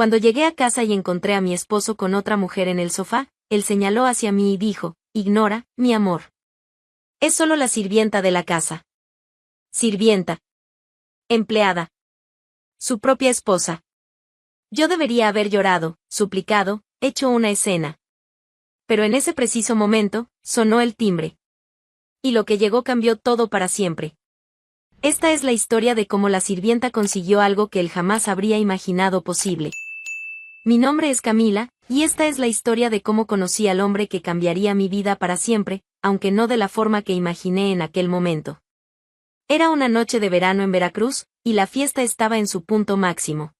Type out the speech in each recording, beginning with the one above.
Cuando llegué a casa y encontré a mi esposo con otra mujer en el sofá, él señaló hacia mí y dijo: «Ignora, mi amor. Es solo la sirvienta de la casa». Sirvienta. Empleada. Su propia esposa. Yo debería haber llorado, suplicado, hecho una escena. Pero en ese preciso momento, sonó el timbre. Y lo que llegó cambió todo para siempre. Esta es la historia de cómo la sirvienta consiguió algo que él jamás habría imaginado posible. Mi nombre es Camila, y esta es la historia de cómo conocí al hombre que cambiaría mi vida para siempre, aunque no de la forma que imaginé en aquel momento. Era una noche de verano en Veracruz, y la fiesta estaba en su punto máximo.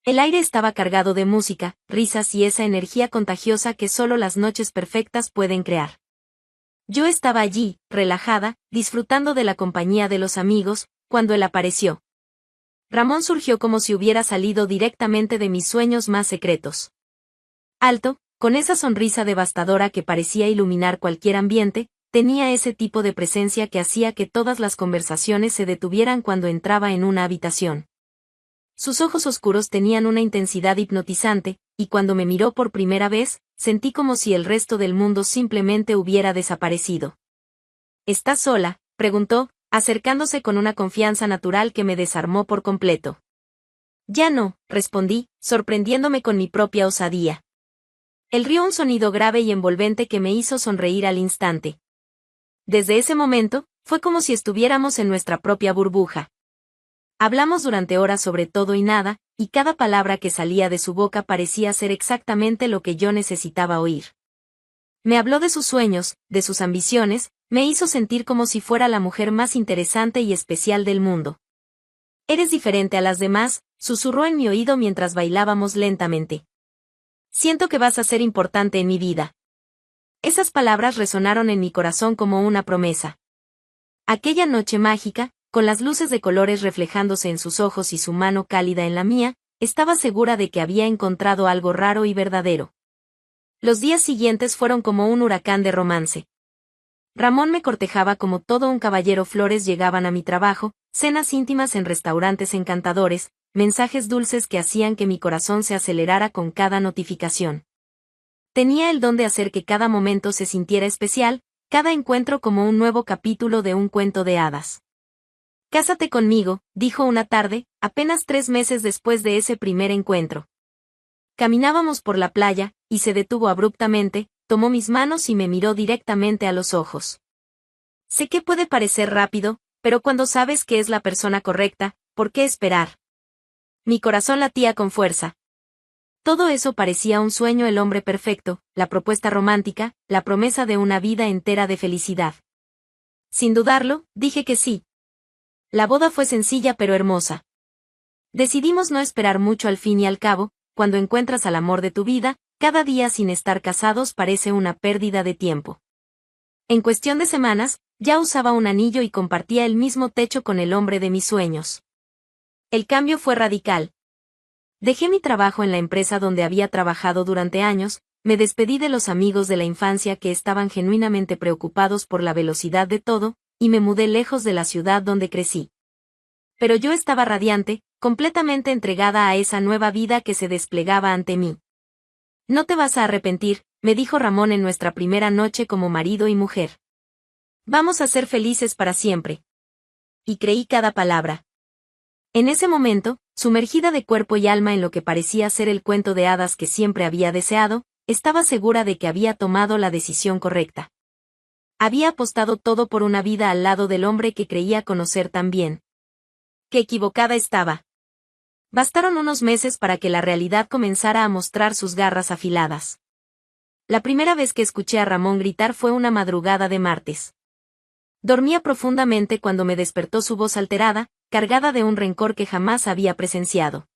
El aire estaba cargado de música, risas y esa energía contagiosa que solo las noches perfectas pueden crear. Yo estaba allí, relajada, disfrutando de la compañía de los amigos, cuando él apareció. Ramón surgió como si hubiera salido directamente de mis sueños más secretos. Alto, con esa sonrisa devastadora que parecía iluminar cualquier ambiente, tenía ese tipo de presencia que hacía que todas las conversaciones se detuvieran cuando entraba en una habitación. Sus ojos oscuros tenían una intensidad hipnotizante, y cuando me miró por primera vez, sentí como si el resto del mundo simplemente hubiera desaparecido. ¿Estás sola?, preguntó, acercándose con una confianza natural que me desarmó por completo. Ya no, respondí, sorprendiéndome con mi propia osadía. Él rió un sonido grave y envolvente que me hizo sonreír al instante. Desde ese momento, fue como si estuviéramos en nuestra propia burbuja. Hablamos durante horas sobre todo y nada, y cada palabra que salía de su boca parecía ser exactamente lo que yo necesitaba oír. Me habló de sus sueños, de sus ambiciones, me hizo sentir como si fuera la mujer más interesante y especial del mundo. «Eres diferente a las demás», susurró en mi oído mientras bailábamos lentamente. «Siento que vas a ser importante en mi vida». Esas palabras resonaron en mi corazón como una promesa. Aquella noche mágica, con las luces de colores reflejándose en sus ojos y su mano cálida en la mía, estaba segura de que había encontrado algo raro y verdadero. Los días siguientes fueron como un huracán de romance. Ramón me cortejaba como todo un caballero, flores llegaban a mi trabajo, cenas íntimas en restaurantes encantadores, mensajes dulces que hacían que mi corazón se acelerara con cada notificación. Tenía el don de hacer que cada momento se sintiera especial, cada encuentro como un nuevo capítulo de un cuento de hadas. «Cásate conmigo», dijo una tarde, apenas 3 meses después de ese primer encuentro. Caminábamos por la playa, y se detuvo abruptamente, tomó mis manos y me miró directamente a los ojos. Sé que puede parecer rápido, pero cuando sabes que es la persona correcta, ¿por qué esperar? Mi corazón latía con fuerza. Todo eso parecía un sueño, el hombre perfecto, la propuesta romántica, la promesa de una vida entera de felicidad. Sin dudarlo, dije que sí. La boda fue sencilla pero hermosa. Decidimos no esperar mucho. Al fin y al cabo, cuando encuentras al amor de tu vida, cada día sin estar casados parece una pérdida de tiempo. En cuestión de semanas, ya usaba un anillo y compartía el mismo techo con el hombre de mis sueños. El cambio fue radical. Dejé mi trabajo en la empresa donde había trabajado durante años, me despedí de los amigos de la infancia que estaban genuinamente preocupados por la velocidad de todo, y me mudé lejos de la ciudad donde crecí. Pero yo estaba radiante, completamente entregada a esa nueva vida que se desplegaba ante mí. «No te vas a arrepentir», me dijo Ramón en nuestra primera noche como marido y mujer. «Vamos a ser felices para siempre». Y creí cada palabra. En ese momento, sumergida de cuerpo y alma en lo que parecía ser el cuento de hadas que siempre había deseado, estaba segura de que había tomado la decisión correcta. Había apostado todo por una vida al lado del hombre que creía conocer tan bien. Qué equivocada estaba. Bastaron unos meses para que la realidad comenzara a mostrar sus garras afiladas. La primera vez que escuché a Ramón gritar fue una madrugada de martes. Dormía profundamente cuando me despertó su voz alterada, cargada de un rencor que jamás había presenciado.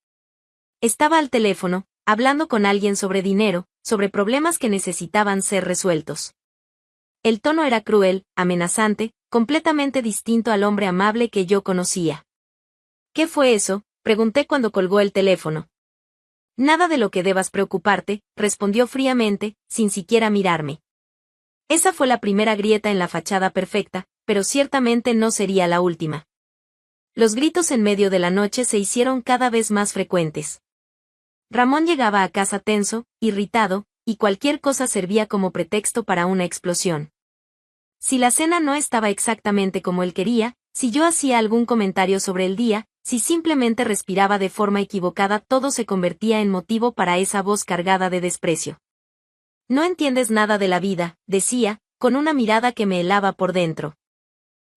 Estaba al teléfono, hablando con alguien sobre dinero, sobre problemas que necesitaban ser resueltos. El tono era cruel, amenazante, completamente distinto al hombre amable que yo conocía. «¿Qué fue eso?», pregunté cuando colgó el teléfono. «Nada de lo que debas preocuparte», respondió fríamente, sin siquiera mirarme. Esa fue la primera grieta en la fachada perfecta, pero ciertamente no sería la última. Los gritos en medio de la noche se hicieron cada vez más frecuentes. Ramón llegaba a casa tenso, irritado, y cualquier cosa servía como pretexto para una explosión. Si la cena no estaba exactamente como él quería, si yo hacía algún comentario sobre el día, si simplemente respiraba de forma equivocada, todo se convertía en motivo para esa voz cargada de desprecio. No entiendes nada de la vida, decía, con una mirada que me helaba por dentro.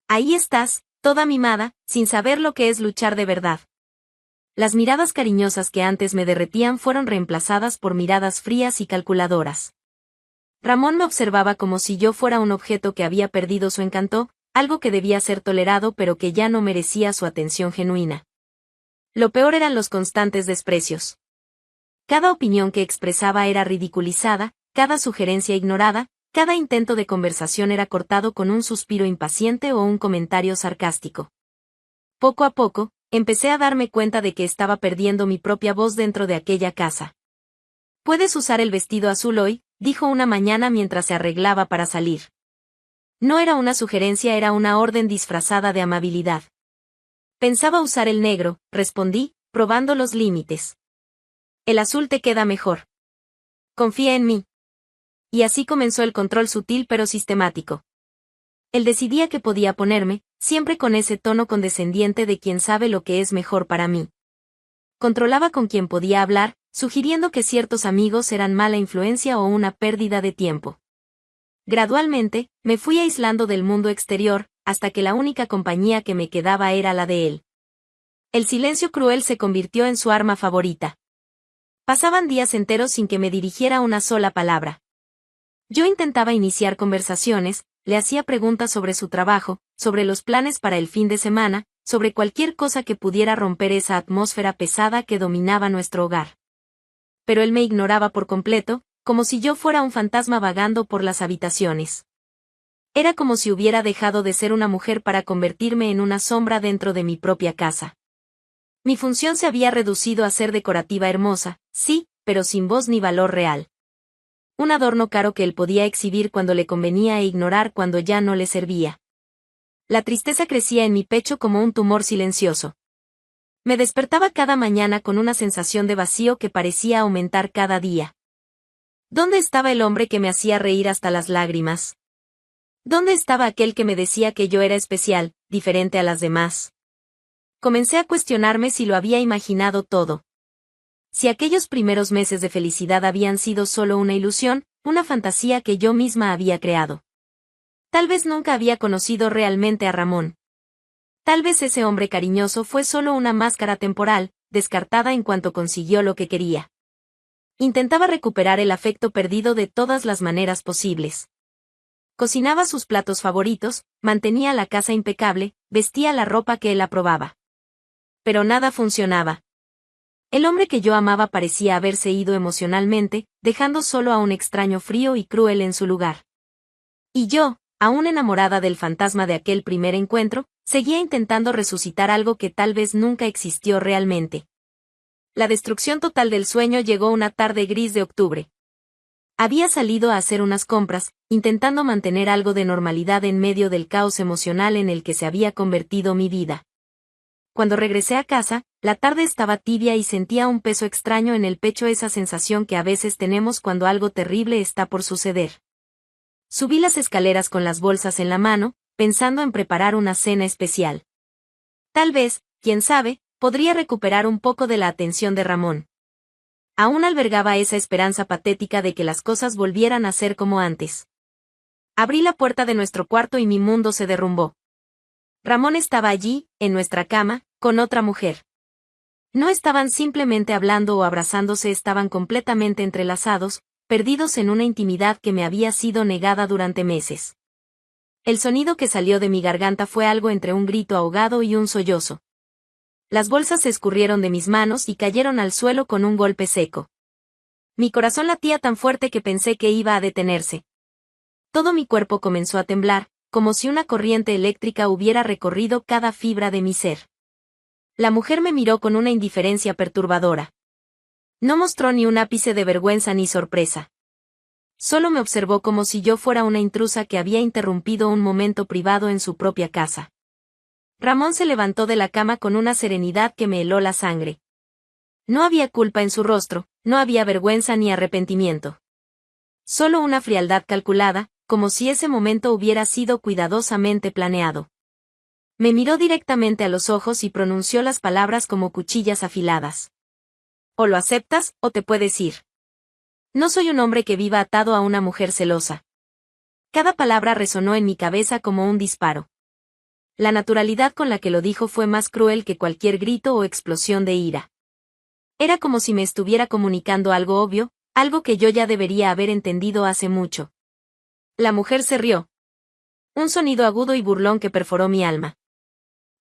Ahí estás, toda mimada, sin saber lo que es luchar de verdad. Las miradas cariñosas que antes me derretían fueron reemplazadas por miradas frías y calculadoras. Ramón me observaba como si yo fuera un objeto que había perdido su encanto, algo que debía ser tolerado pero que ya no merecía su atención genuina. Lo peor eran los constantes desprecios. Cada opinión que expresaba era ridiculizada, cada sugerencia ignorada, cada intento de conversación era cortado con un suspiro impaciente o un comentario sarcástico. Poco a poco, empecé a darme cuenta de que estaba perdiendo mi propia voz dentro de aquella casa. «Puedes usar el vestido azul hoy», dijo una mañana mientras se arreglaba para salir. No era una sugerencia, era una orden disfrazada de amabilidad. Pensaba usar el negro, respondí, probando los límites. El azul te queda mejor. Confía en mí. Y así comenzó el control sutil pero sistemático. Él decidía qué podía ponerme, siempre con ese tono condescendiente de quien sabe lo que es mejor para mí. Controlaba con quién podía hablar, sugiriendo que ciertos amigos eran mala influencia o una pérdida de tiempo. Gradualmente, me fui aislando del mundo exterior, hasta que la única compañía que me quedaba era la de él. El silencio cruel se convirtió en su arma favorita. Pasaban días enteros sin que me dirigiera una sola palabra. Yo intentaba iniciar conversaciones, le hacía preguntas sobre su trabajo, sobre los planes para el fin de semana, sobre cualquier cosa que pudiera romper esa atmósfera pesada que dominaba nuestro hogar. Pero él me ignoraba por completo, como si yo fuera un fantasma vagando por las habitaciones. Era como si hubiera dejado de ser una mujer para convertirme en una sombra dentro de mi propia casa. Mi función se había reducido a ser decorativa hermosa, sí, pero sin voz ni valor real. Un adorno caro que él podía exhibir cuando le convenía e ignorar cuando ya no le servía. La tristeza crecía en mi pecho como un tumor silencioso. Me despertaba cada mañana con una sensación de vacío que parecía aumentar cada día. ¿Dónde estaba el hombre que me hacía reír hasta las lágrimas? ¿Dónde estaba aquel que me decía que yo era especial, diferente a las demás? Comencé a cuestionarme si lo había imaginado todo. Si aquellos primeros meses de felicidad habían sido solo una ilusión, una fantasía que yo misma había creado. Tal vez nunca había conocido realmente a Ramón. Tal vez ese hombre cariñoso fue solo una máscara temporal, descartada en cuanto consiguió lo que quería. Intentaba recuperar el afecto perdido de todas las maneras posibles. Cocinaba sus platos favoritos, mantenía la casa impecable, vestía la ropa que él aprobaba. Pero nada funcionaba. El hombre que yo amaba parecía haberse ido emocionalmente, dejando solo a un extraño frío y cruel en su lugar. Y yo, aún enamorada del fantasma de aquel primer encuentro, seguía intentando resucitar algo que tal vez nunca existió realmente. La destrucción total del sueño llegó una tarde gris de octubre. Había salido a hacer unas compras, intentando mantener algo de normalidad en medio del caos emocional en el que se había convertido mi vida. Cuando regresé a casa, la tarde estaba tibia y sentía un peso extraño en el pecho, esa sensación que a veces tenemos cuando algo terrible está por suceder. Subí las escaleras con las bolsas en la mano, pensando en preparar una cena especial. Tal vez, quién sabe, podría recuperar un poco de la atención de Ramón. Aún albergaba esa esperanza patética de que las cosas volvieran a ser como antes. Abrí la puerta de nuestro cuarto y mi mundo se derrumbó. Ramón estaba allí, en nuestra cama, con otra mujer. No estaban simplemente hablando o abrazándose, estaban completamente entrelazados, perdidos en una intimidad que me había sido negada durante meses. El sonido que salió de mi garganta fue algo entre un grito ahogado y un sollozo. Las bolsas se escurrieron de mis manos y cayeron al suelo con un golpe seco. Mi corazón latía tan fuerte que pensé que iba a detenerse. Todo mi cuerpo comenzó a temblar, como si una corriente eléctrica hubiera recorrido cada fibra de mi ser. La mujer me miró con una indiferencia perturbadora. No mostró ni un ápice de vergüenza ni sorpresa. Solo me observó como si yo fuera una intrusa que había interrumpido un momento privado en su propia casa. Ramón se levantó de la cama con una serenidad que me heló la sangre. No había culpa en su rostro, no había vergüenza ni arrepentimiento. Solo una frialdad calculada, como si ese momento hubiera sido cuidadosamente planeado. Me miró directamente a los ojos y pronunció las palabras como cuchillas afiladas. O lo aceptas, o te puedes ir. No soy un hombre que viva atado a una mujer celosa. Cada palabra resonó en mi cabeza como un disparo. La naturalidad con la que lo dijo fue más cruel que cualquier grito o explosión de ira. Era como si me estuviera comunicando algo obvio, algo que yo ya debería haber entendido hace mucho. La mujer se rió. Un sonido agudo y burlón que perforó mi alma.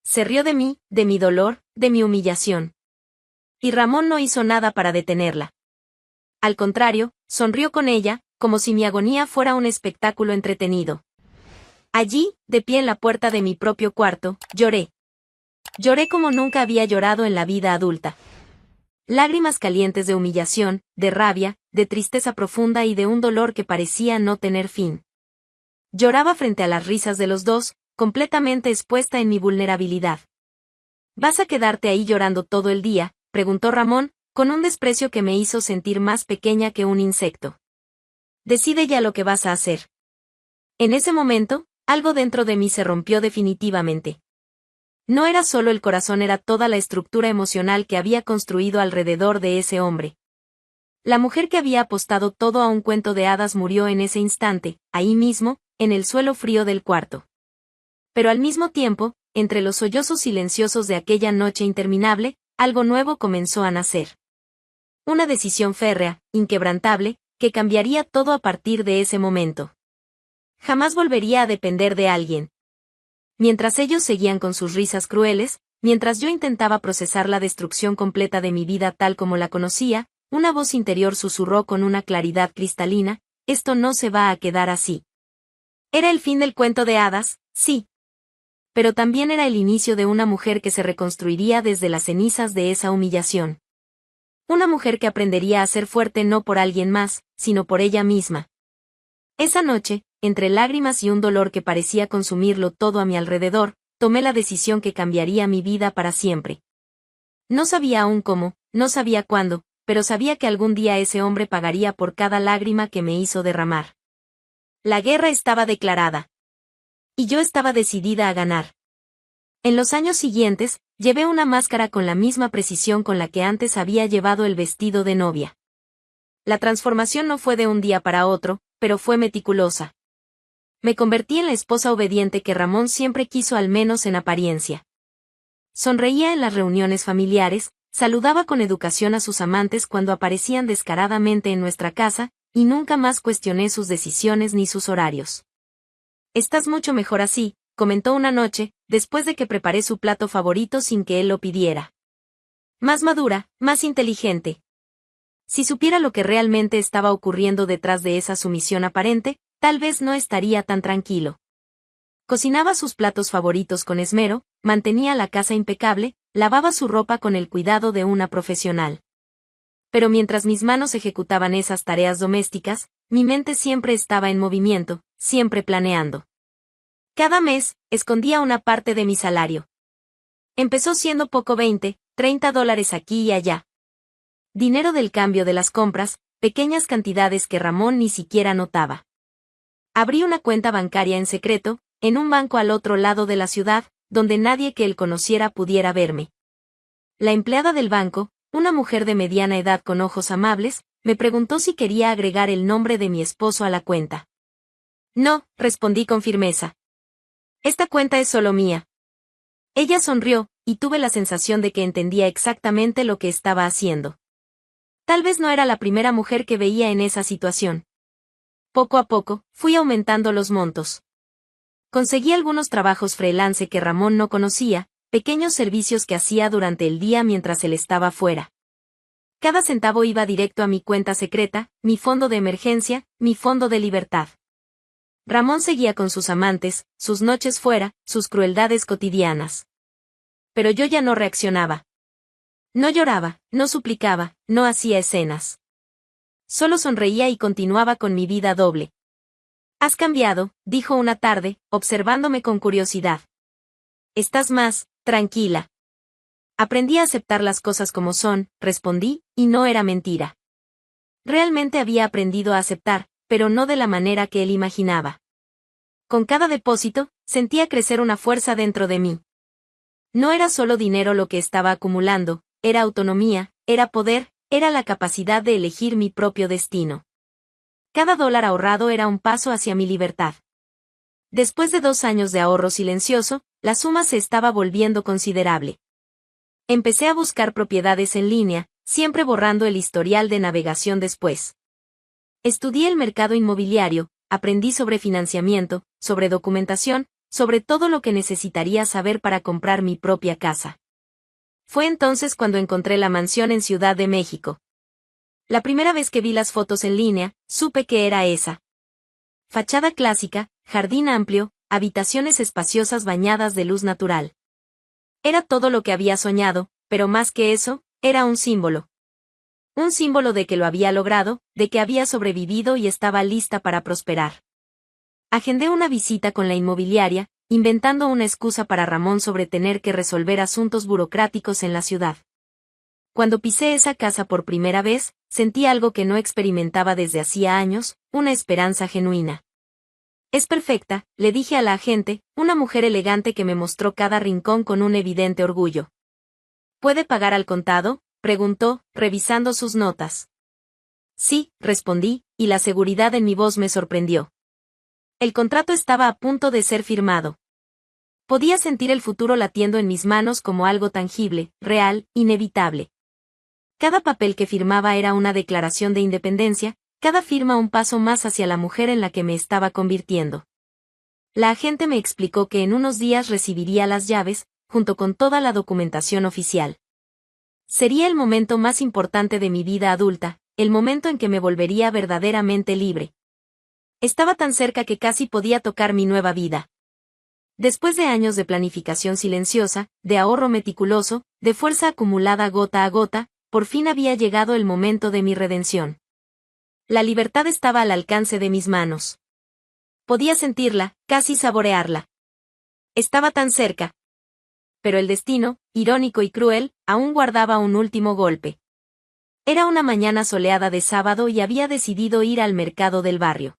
Se rió de mí, de mi dolor, de mi humillación. Y Ramón no hizo nada para detenerla. Al contrario, sonrió con ella, como si mi agonía fuera un espectáculo entretenido. Allí, de pie en la puerta de mi propio cuarto, lloré. Lloré como nunca había llorado en la vida adulta. Lágrimas calientes de humillación, de rabia, de tristeza profunda y de un dolor que parecía no tener fin. Lloraba frente a las risas de los dos, completamente expuesta en mi vulnerabilidad. ¿Vas a quedarte ahí llorando todo el día?, preguntó Ramón, con un desprecio que me hizo sentir más pequeña que un insecto. Decide ya lo que vas a hacer. En ese momento, algo dentro de mí se rompió definitivamente. No era solo el corazón, era toda la estructura emocional que había construido alrededor de ese hombre. La mujer que había apostado todo a un cuento de hadas murió en ese instante, ahí mismo, en el suelo frío del cuarto. Pero al mismo tiempo, entre los sollozos silenciosos de aquella noche interminable, algo nuevo comenzó a nacer. Una decisión férrea, inquebrantable, que cambiaría todo a partir de ese momento. Jamás volvería a depender de alguien. Mientras ellos seguían con sus risas crueles, mientras yo intentaba procesar la destrucción completa de mi vida tal como la conocía, una voz interior susurró con una claridad cristalina: esto no se va a quedar así. Era el fin del cuento de hadas, sí. Pero también era el inicio de una mujer que se reconstruiría desde las cenizas de esa humillación. Una mujer que aprendería a ser fuerte no por alguien más, sino por ella misma. Esa noche, entre lágrimas y un dolor que parecía consumirlo todo a mi alrededor, tomé la decisión que cambiaría mi vida para siempre. No sabía aún cómo, no sabía cuándo, pero sabía que algún día ese hombre pagaría por cada lágrima que me hizo derramar. La guerra estaba declarada. Y yo estaba decidida a ganar. En los años siguientes, llevé una máscara con la misma precisión con la que antes había llevado el vestido de novia. La transformación no fue de un día para otro, pero fue meticulosa. Me convertí en la esposa obediente que Ramón siempre quiso, al menos en apariencia. Sonreía en las reuniones familiares, saludaba con educación a sus amantes cuando aparecían descaradamente en nuestra casa, y nunca más cuestioné sus decisiones ni sus horarios. «Estás mucho mejor así», comentó una noche, después de que preparé su plato favorito sin que él lo pidiera. «Más madura, más inteligente». Si supiera lo que realmente estaba ocurriendo detrás de esa sumisión aparente, tal vez no estaría tan tranquilo. Cocinaba sus platos favoritos con esmero, mantenía la casa impecable, lavaba su ropa con el cuidado de una profesional. Pero mientras mis manos ejecutaban esas tareas domésticas, mi mente siempre estaba en movimiento, siempre planeando. Cada mes, escondía una parte de mi salario. Empezó siendo poco, $20, $30 aquí y allá. Dinero del cambio de las compras, pequeñas cantidades que Ramón ni siquiera notaba. Abrí una cuenta bancaria en secreto, en un banco al otro lado de la ciudad, donde nadie que él conociera pudiera verme. La empleada del banco, una mujer de mediana edad con ojos amables, me preguntó si quería agregar el nombre de mi esposo a la cuenta. No, respondí con firmeza. Esta cuenta es solo mía. Ella sonrió, y tuve la sensación de que entendía exactamente lo que estaba haciendo. Tal vez no era la primera mujer que veía en esa situación. Poco a poco, fui aumentando los montos. Conseguí algunos trabajos freelance que Ramón no conocía, pequeños servicios que hacía durante el día mientras él estaba fuera. Cada centavo iba directo a mi cuenta secreta, mi fondo de emergencia, mi fondo de libertad. Ramón seguía con sus amantes, sus noches fuera, sus crueldades cotidianas. Pero yo ya no reaccionaba. No lloraba, no suplicaba, no hacía escenas. Solo sonreía y continuaba con mi vida doble. «Has cambiado», dijo una tarde, observándome con curiosidad. «Estás más tranquila. Aprendí a aceptar las cosas como son, respondí, y no era mentira. Realmente había aprendido a aceptar, pero no de la manera que él imaginaba. Con cada depósito, sentía crecer una fuerza dentro de mí. No era solo dinero lo que estaba acumulando, era autonomía, era poder, era la capacidad de elegir mi propio destino. Cada dólar ahorrado era un paso hacia mi libertad. Después de 2 años de ahorro silencioso, la suma se estaba volviendo considerable. Empecé a buscar propiedades en línea, siempre borrando el historial de navegación después. Estudié el mercado inmobiliario, aprendí sobre financiamiento, sobre documentación, sobre todo lo que necesitaría saber para comprar mi propia casa. Fue entonces cuando encontré la mansión en Ciudad de México. La primera vez que vi las fotos en línea, supe que era esa. Fachada clásica, jardín amplio, habitaciones espaciosas bañadas de luz natural. Era todo lo que había soñado, pero más que eso, era un símbolo. Un símbolo de que lo había logrado, de que había sobrevivido y estaba lista para prosperar. Agendé una visita con la inmobiliaria, inventando una excusa para Ramón sobre tener que resolver asuntos burocráticos en la ciudad. Cuando pisé esa casa por primera vez, sentí algo que no experimentaba desde hacía años, una esperanza genuina. Es perfecta, le dije a la agente, una mujer elegante que me mostró cada rincón con un evidente orgullo. ¿Puede pagar al contado?, preguntó, revisando sus notas. Sí, respondí, y la seguridad en mi voz me sorprendió. El contrato estaba a punto de ser firmado. Podía sentir el futuro latiendo en mis manos como algo tangible, real, inevitable. Cada papel que firmaba era una declaración de independencia, cada firma un paso más hacia la mujer en la que me estaba convirtiendo. La agente me explicó que en unos días recibiría las llaves, junto con toda la documentación oficial. Sería el momento más importante de mi vida adulta, el momento en que me volvería verdaderamente libre. Estaba tan cerca que casi podía tocar mi nueva vida. Después de años de planificación silenciosa, de ahorro meticuloso, de fuerza acumulada gota a gota, por fin había llegado el momento de mi redención. La libertad estaba al alcance de mis manos. Podía sentirla, casi saborearla. Estaba tan cerca. Pero el destino, irónico y cruel, aún guardaba un último golpe. Era una mañana soleada de sábado y había decidido ir al mercado del barrio.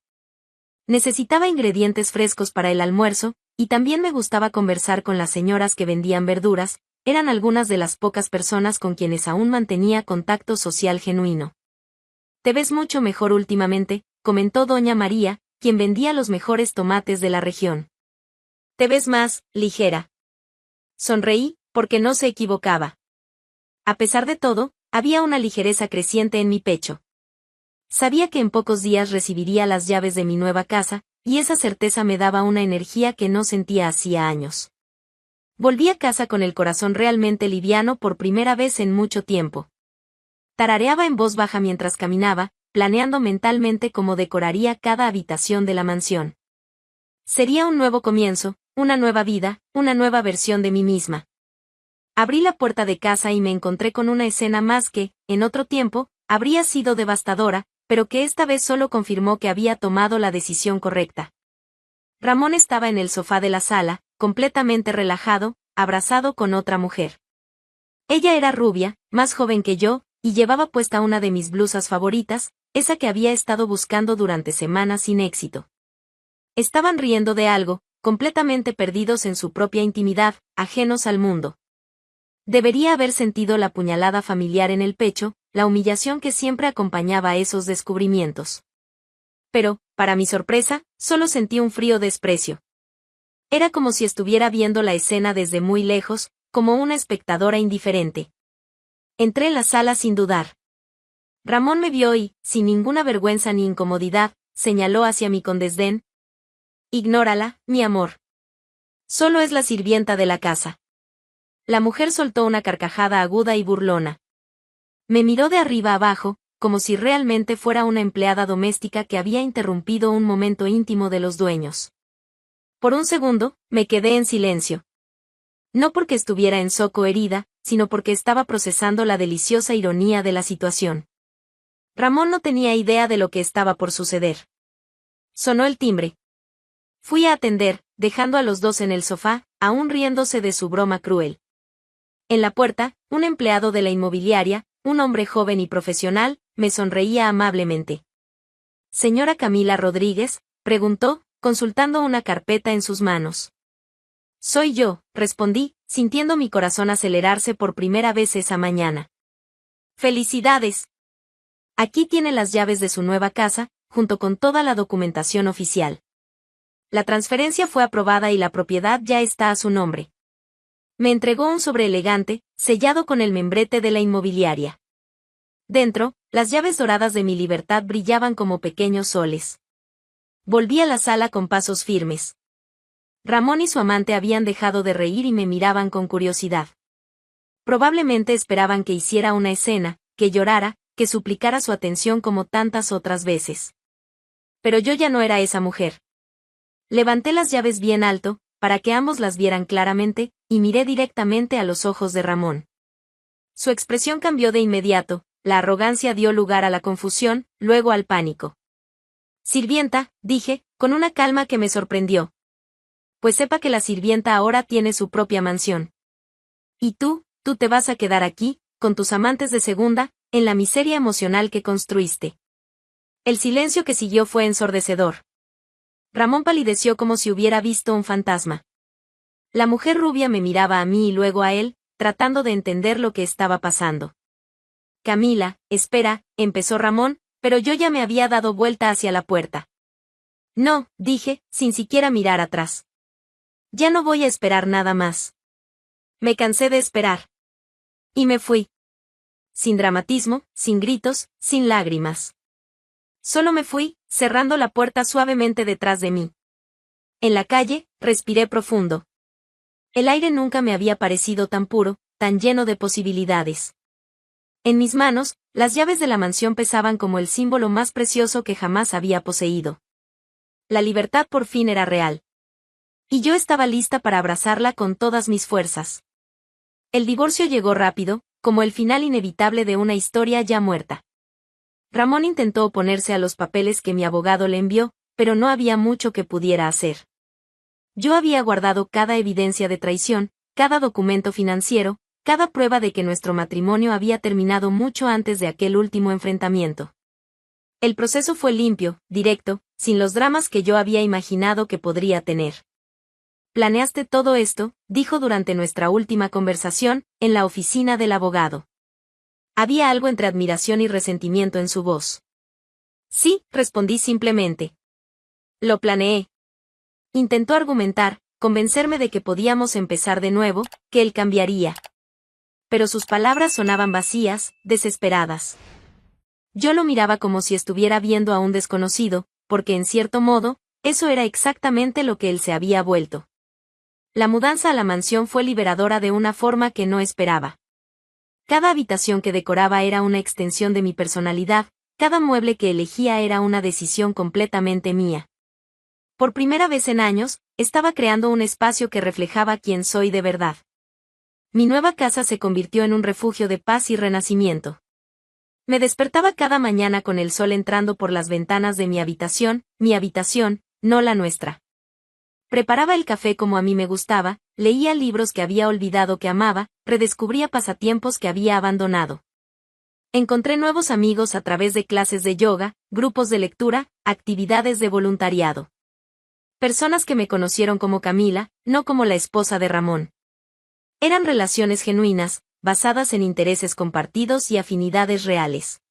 Necesitaba ingredientes frescos para el almuerzo, y también me gustaba conversar con las señoras que vendían verduras, eran algunas de las pocas personas con quienes aún mantenía contacto social genuino. «Te ves mucho mejor últimamente», comentó doña María, quien vendía los mejores tomates de la región. «Te ves más ligera». Sonreí, porque no se equivocaba. A pesar de todo, había una ligereza creciente en mi pecho. Sabía que en pocos días recibiría las llaves de mi nueva casa, y esa certeza me daba una energía que no sentía hacía años. Volví a casa con el corazón realmente liviano por primera vez en mucho tiempo. Tarareaba en voz baja mientras caminaba, planeando mentalmente cómo decoraría cada habitación de la mansión. Sería un nuevo comienzo, una nueva vida, una nueva versión de mí misma. Abrí la puerta de casa y me encontré con una escena más que, en otro tiempo, habría sido devastadora, pero que esta vez solo confirmó que había tomado la decisión correcta. Ramón estaba en el sofá de la sala, completamente relajado, abrazado con otra mujer. Ella era rubia, más joven que yo, y llevaba puesta una de mis blusas favoritas, esa que había estado buscando durante semanas sin éxito. Estaban riendo de algo, completamente perdidos en su propia intimidad, ajenos al mundo. Debería haber sentido la puñalada familiar en el pecho, la humillación que siempre acompañaba a esos descubrimientos. Pero, para mi sorpresa, solo sentí un frío desprecio. Era como si estuviera viendo la escena desde muy lejos, como una espectadora indiferente. Entré en la sala sin dudar. Ramón me vio y, sin ninguna vergüenza ni incomodidad, señaló hacia mí con desdén. «Ignórala, mi amor. Solo es la sirvienta de la casa». La mujer soltó una carcajada aguda y burlona. Me miró de arriba abajo, como si realmente fuera una empleada doméstica que había interrumpido un momento íntimo de los dueños. Por un segundo, me quedé en silencio. No porque estuviera en shock o herida, sino porque estaba procesando la deliciosa ironía de la situación. Ramón no tenía idea de lo que estaba por suceder. Sonó el timbre. Fui a atender, dejando a los dos en el sofá, aún riéndose de su broma cruel. En la puerta, un empleado de la inmobiliaria, un hombre joven y profesional, me sonreía amablemente. «¿Señora Camila Rodríguez?», preguntó, consultando una carpeta en sus manos. «Soy yo», respondí, sintiendo mi corazón acelerarse por primera vez esa mañana. «¡Felicidades! Aquí tiene las llaves de su nueva casa, junto con toda la documentación oficial. La transferencia fue aprobada y la propiedad ya está a su nombre». Me entregó un sobre elegante, sellado con el membrete de la inmobiliaria. Dentro, las llaves doradas de mi libertad brillaban como pequeños soles. Volví a la sala con pasos firmes. Ramón y su amante habían dejado de reír y me miraban con curiosidad. Probablemente esperaban que hiciera una escena, que llorara, que suplicara su atención como tantas otras veces. Pero yo ya no era esa mujer. Levanté las llaves bien alto, para que ambos las vieran claramente, y miré directamente a los ojos de Ramón. Su expresión cambió de inmediato, la arrogancia dio lugar a la confusión, luego al pánico. «Sirvienta», dije, con una calma que me sorprendió. «Pues sepa que la sirvienta ahora tiene su propia mansión. Y tú te vas a quedar aquí, con tus amantes de segunda, en la miseria emocional que construiste». El silencio que siguió fue ensordecedor. Ramón palideció como si hubiera visto un fantasma. La mujer rubia me miraba a mí y luego a él, tratando de entender lo que estaba pasando. «Camila, espera», empezó Ramón, pero yo ya me había dado vuelta hacia la puerta. «No», dije, sin siquiera mirar atrás. «Ya no voy a esperar nada más. Me cansé de esperar». Y me fui. Sin dramatismo, sin gritos, sin lágrimas. Solo me fui, cerrando la puerta suavemente detrás de mí. En la calle, respiré profundo. El aire nunca me había parecido tan puro, tan lleno de posibilidades. En mis manos, las llaves de la mansión pesaban como el símbolo más precioso que jamás había poseído. La libertad por fin era real. Y yo estaba lista para abrazarla con todas mis fuerzas. El divorcio llegó rápido, como el final inevitable de una historia ya muerta. Ramón intentó oponerse a los papeles que mi abogado le envió, pero no había mucho que pudiera hacer. Yo había guardado cada evidencia de traición, cada documento financiero, cada prueba de que nuestro matrimonio había terminado mucho antes de aquel último enfrentamiento. El proceso fue limpio, directo, sin los dramas que yo había imaginado que podría tener. «¿Planeaste todo esto?», dijo durante nuestra última conversación, en la oficina del abogado. Había algo entre admiración y resentimiento en su voz. «Sí», respondí simplemente. «Lo planeé». Intentó argumentar, convencerme de que podíamos empezar de nuevo, que él cambiaría. Pero sus palabras sonaban vacías, desesperadas. Yo lo miraba como si estuviera viendo a un desconocido, porque en cierto modo, eso era exactamente lo que él se había vuelto. La mudanza a la mansión fue liberadora de una forma que no esperaba. Cada habitación que decoraba era una extensión de mi personalidad, cada mueble que elegía era una decisión completamente mía. Por primera vez en años, estaba creando un espacio que reflejaba quién soy de verdad. Mi nueva casa se convirtió en un refugio de paz y renacimiento. Me despertaba cada mañana con el sol entrando por las ventanas de mi habitación, no la nuestra. Preparaba el café como a mí me gustaba, leía libros que había olvidado que amaba, redescubría pasatiempos que había abandonado. Encontré nuevos amigos a través de clases de yoga, grupos de lectura, actividades de voluntariado. Personas que me conocieron como Camila, no como la esposa de Ramón. Eran relaciones genuinas, basadas en intereses compartidos y afinidades reales.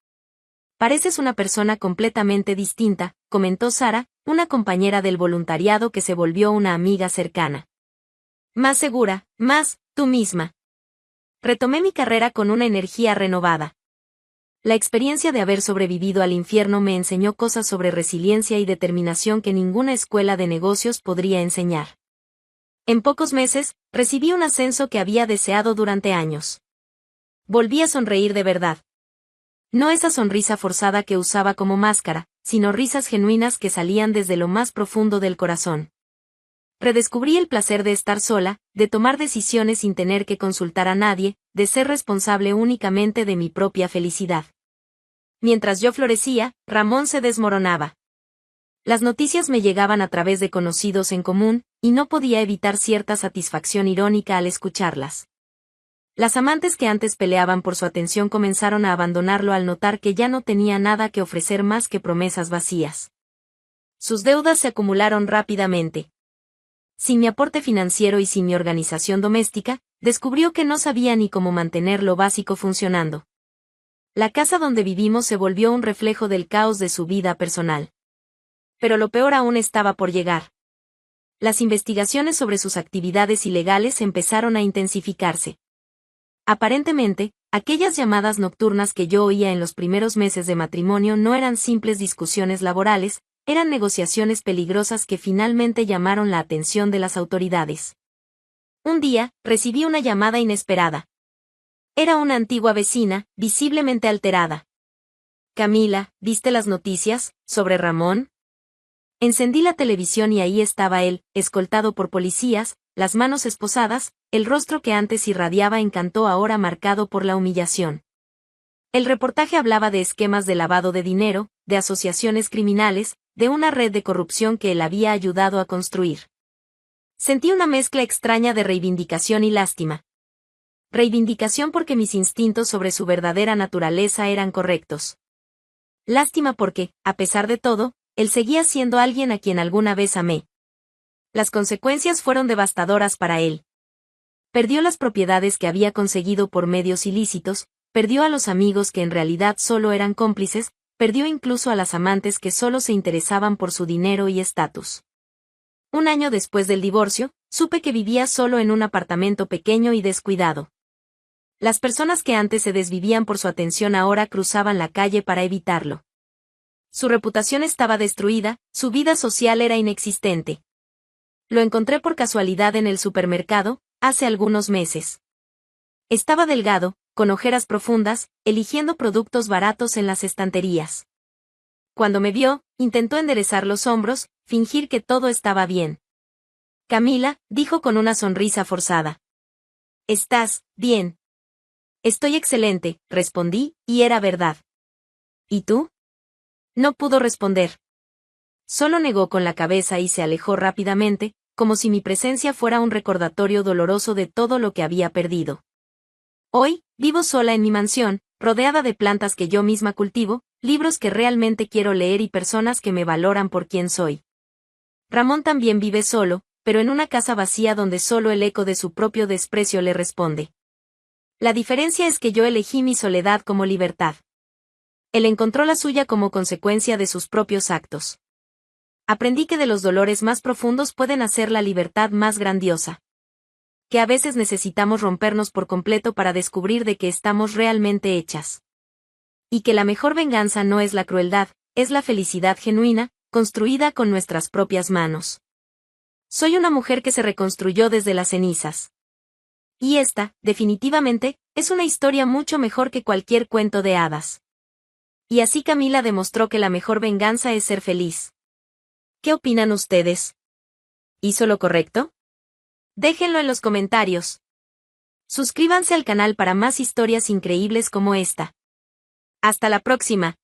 «Pareces una persona completamente distinta», comentó Sara, una compañera del voluntariado que se volvió una amiga cercana. «Más segura, más, tú misma». Retomé mi carrera con una energía renovada. La experiencia de haber sobrevivido al infierno me enseñó cosas sobre resiliencia y determinación que ninguna escuela de negocios podría enseñar. En pocos meses, recibí un ascenso que había deseado durante años. Volví a sonreír de verdad. No esa sonrisa forzada que usaba como máscara, sino risas genuinas que salían desde lo más profundo del corazón. Redescubrí el placer de estar sola, de tomar decisiones sin tener que consultar a nadie, de ser responsable únicamente de mi propia felicidad. Mientras yo florecía, Ramón se desmoronaba. Las noticias me llegaban a través de conocidos en común, y no podía evitar cierta satisfacción irónica al escucharlas. Las amantes que antes peleaban por su atención comenzaron a abandonarlo al notar que ya no tenía nada que ofrecer más que promesas vacías. Sus deudas se acumularon rápidamente. Sin mi aporte financiero y sin mi organización doméstica, descubrió que no sabía ni cómo mantener lo básico funcionando. La casa donde vivimos se volvió un reflejo del caos de su vida personal. Pero lo peor aún estaba por llegar. Las investigaciones sobre sus actividades ilegales empezaron a intensificarse. Aparentemente, aquellas llamadas nocturnas que yo oía en los primeros meses de matrimonio no eran simples discusiones laborales, eran negociaciones peligrosas que finalmente llamaron la atención de las autoridades. Un día, recibí una llamada inesperada. Era una antigua vecina, visiblemente alterada. Camila, ¿viste las noticias sobre Ramón? Encendí la televisión y ahí estaba él, escoltado por policías, las manos esposadas, el rostro que antes irradiaba encanto ahora marcado por la humillación. El reportaje hablaba de esquemas de lavado de dinero, de asociaciones criminales, de una red de corrupción que él había ayudado a construir. Sentí una mezcla extraña de reivindicación y lástima. Reivindicación porque mis instintos sobre su verdadera naturaleza eran correctos. Lástima porque, a pesar de todo, él seguía siendo alguien a quien alguna vez amé. Las consecuencias fueron devastadoras para él. Perdió las propiedades que había conseguido por medios ilícitos, perdió a los amigos que en realidad solo eran cómplices, perdió incluso a las amantes que solo se interesaban por su dinero y estatus. Un año después del divorcio, supe que vivía solo en un apartamento pequeño y descuidado. Las personas que antes se desvivían por su atención ahora cruzaban la calle para evitarlo. Su reputación estaba destruida, su vida social era inexistente. Lo encontré por casualidad en el supermercado, hace algunos meses. Estaba delgado, con ojeras profundas, eligiendo productos baratos en las estanterías. Cuando me vio, intentó enderezar los hombros, fingir que todo estaba bien. Camila, dijo con una sonrisa forzada. ¿Estás bien? Estoy excelente, respondí, y era verdad. ¿Y tú? No pudo responder. Solo negó con la cabeza y se alejó rápidamente, como si mi presencia fuera un recordatorio doloroso de todo lo que había perdido. Hoy, vivo sola en mi mansión, rodeada de plantas que yo misma cultivo, libros que realmente quiero leer y personas que me valoran por quien soy. Ramón también vive solo, pero en una casa vacía donde solo el eco de su propio desprecio le responde. La diferencia es que yo elegí mi soledad como libertad. Él encontró la suya como consecuencia de sus propios actos. Aprendí que de los dolores más profundos pueden hacer la libertad más grandiosa. Que a veces necesitamos rompernos por completo para descubrir de qué estamos realmente hechas. Y que la mejor venganza no es la crueldad, es la felicidad genuina, construida con nuestras propias manos. Soy una mujer que se reconstruyó desde las cenizas. Y esta, definitivamente, es una historia mucho mejor que cualquier cuento de hadas. Y así Camila demostró que la mejor venganza es ser feliz. ¿Qué opinan ustedes? ¿Hizo lo correcto? Déjenlo en los comentarios. Suscríbanse al canal para más historias increíbles como esta. Hasta la próxima.